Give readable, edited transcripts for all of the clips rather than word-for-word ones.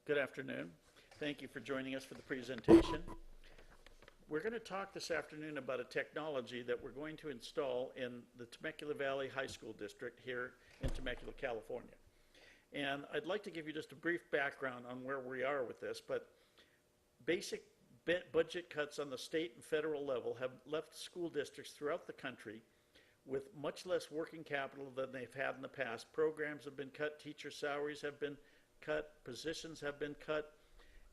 Good afternoon. Thank you for joining us for the presentation. We're going to talk this afternoon about a technology that we're going to install in the Temecula Valley High School District here in Temecula, California. And I'd like to give you just a brief background on where we are with this, but basic budget cuts on the state and federal level have left school districts throughout the country with much less working capital than they've had in the past. Programs have been cut, teacher salaries have been cut, positions have been cut,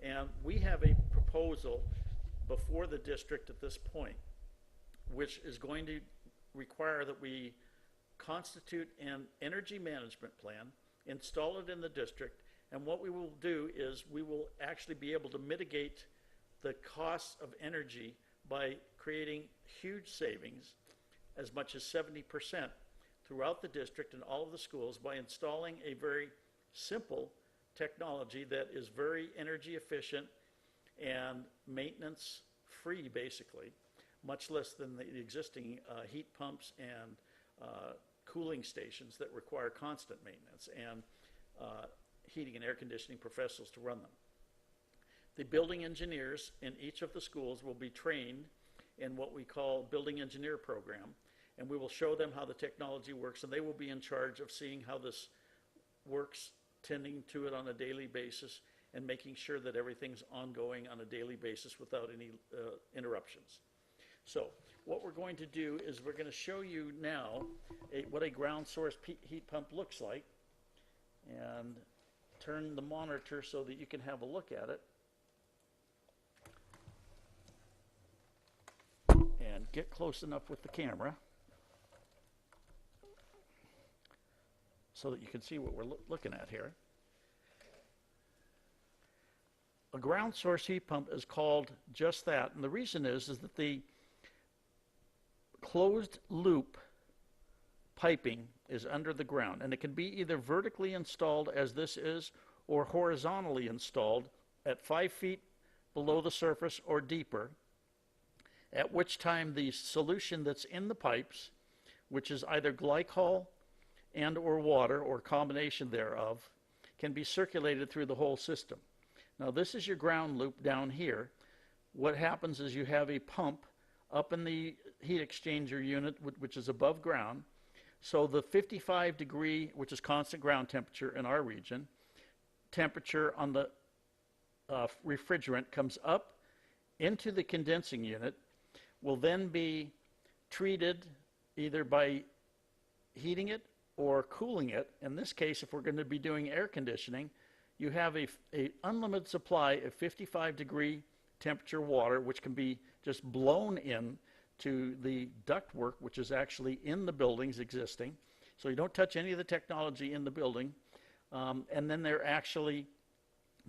and we have a proposal before the district at this point, which is going to require that we constitute an energy management plan, install it in the district, and what we will do is we will actually be able to mitigate the costs of energy by creating huge savings, as much as 70% throughout the district and all of the schools, by installing a very simple technology that is very energy efficient and maintenance free, basically, much less than the existing heat pumps and cooling stations that require constant maintenance and heating and air conditioning professionals to run them. The building engineers in each of the schools will be trained in what we call building engineer program, and we will show them how the technology works, and they will be in charge of seeing how this works, tending to it on a daily basis, and making sure that everything's ongoing on a daily basis without any interruptions. So what we're going to do is we're going to show you now what a ground source heat pump looks like, and turn the monitor so that you can have a look at it. And get close enough with the camera so that you can see what we're looking at here. A ground source heat pump is called just that, and the reason is that the closed loop piping is under the ground, and it can be either vertically installed as this is, or horizontally installed at 5 feet below the surface or deeper, at which time the solution that's in the pipes, which is either glycol and or water or combination thereof, can be circulated through the whole system. Now this is your ground loop down here. What happens is you have a pump up in the heat exchanger unit, which is above ground. So the 55 degree, which is constant ground temperature in our region, temperature on the refrigerant comes up into the condensing unit, will then be treated either by heating it or cooling it. In this case, if we're going to be doing air conditioning, you have a unlimited supply of 55 degree temperature water, which can be just blown in to the ductwork, which is actually in the buildings existing. So you don't touch any of the technology in the building. And then they're actually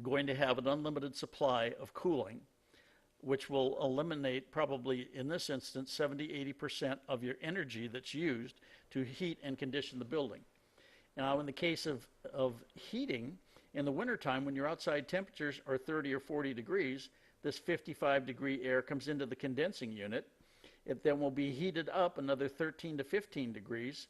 going to have an unlimited supply of cooling, which will eliminate probably, in this instance, 70–80% of your energy that's used to heat and condition the building. Now, in the case of heating, in the wintertime, when your outside temperatures are 30 or 40 degrees, this 55 degree air comes into the condensing unit. It then will be heated up another 13 to 15 degrees.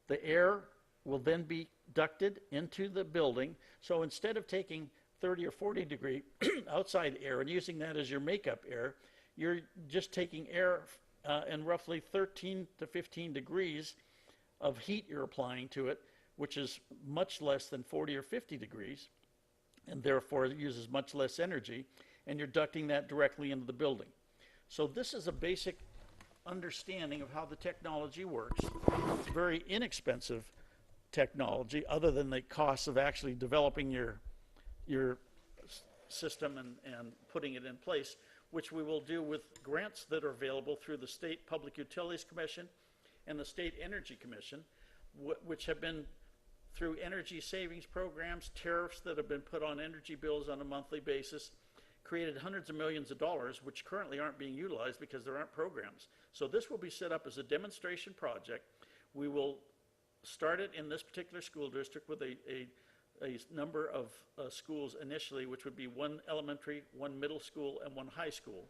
The air will then be ducted into the building. So instead of taking 30 or 40 degree outside air and using that as your makeup air, you're just taking air in roughly 13 to 15 degrees of heat you're applying to it, which is much less than 40 or 50 degrees, and therefore it uses much less energy, and you're ducting that directly into the building. So this is a basic understanding of how the technology works. It's very inexpensive technology, other than the costs of actually developing your system and putting it in place, which we will do with grants that are available through the State Public Utilities Commission and the State Energy Commission, which have been through energy savings programs, tariffs that have been put on energy bills on a monthly basis, created hundreds of millions of dollars, which currently aren't being utilized because there aren't programs. So this will be set up as a demonstration project. We will start it in this particular school district with a number of schools initially, which would be 1 elementary, 1 middle school, and 1 high school.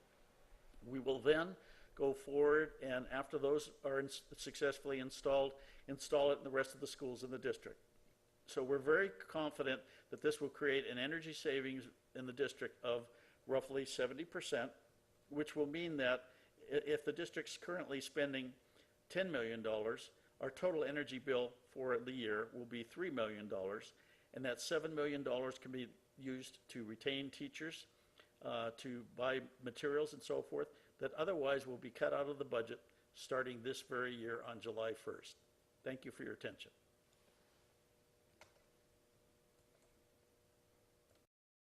We will then go forward, and after those are successfully installed, install it in the rest of the schools in the district. So we're very confident that this will create an energy savings in the district of roughly 70%, which will mean that if the district's currently spending $10 million, our total energy bill for the year will be $3 million, and that $7 million can be used to retain teachers, to buy materials and so forth, that otherwise will be cut out of the budget starting this very year on July 1st. Thank you for your attention.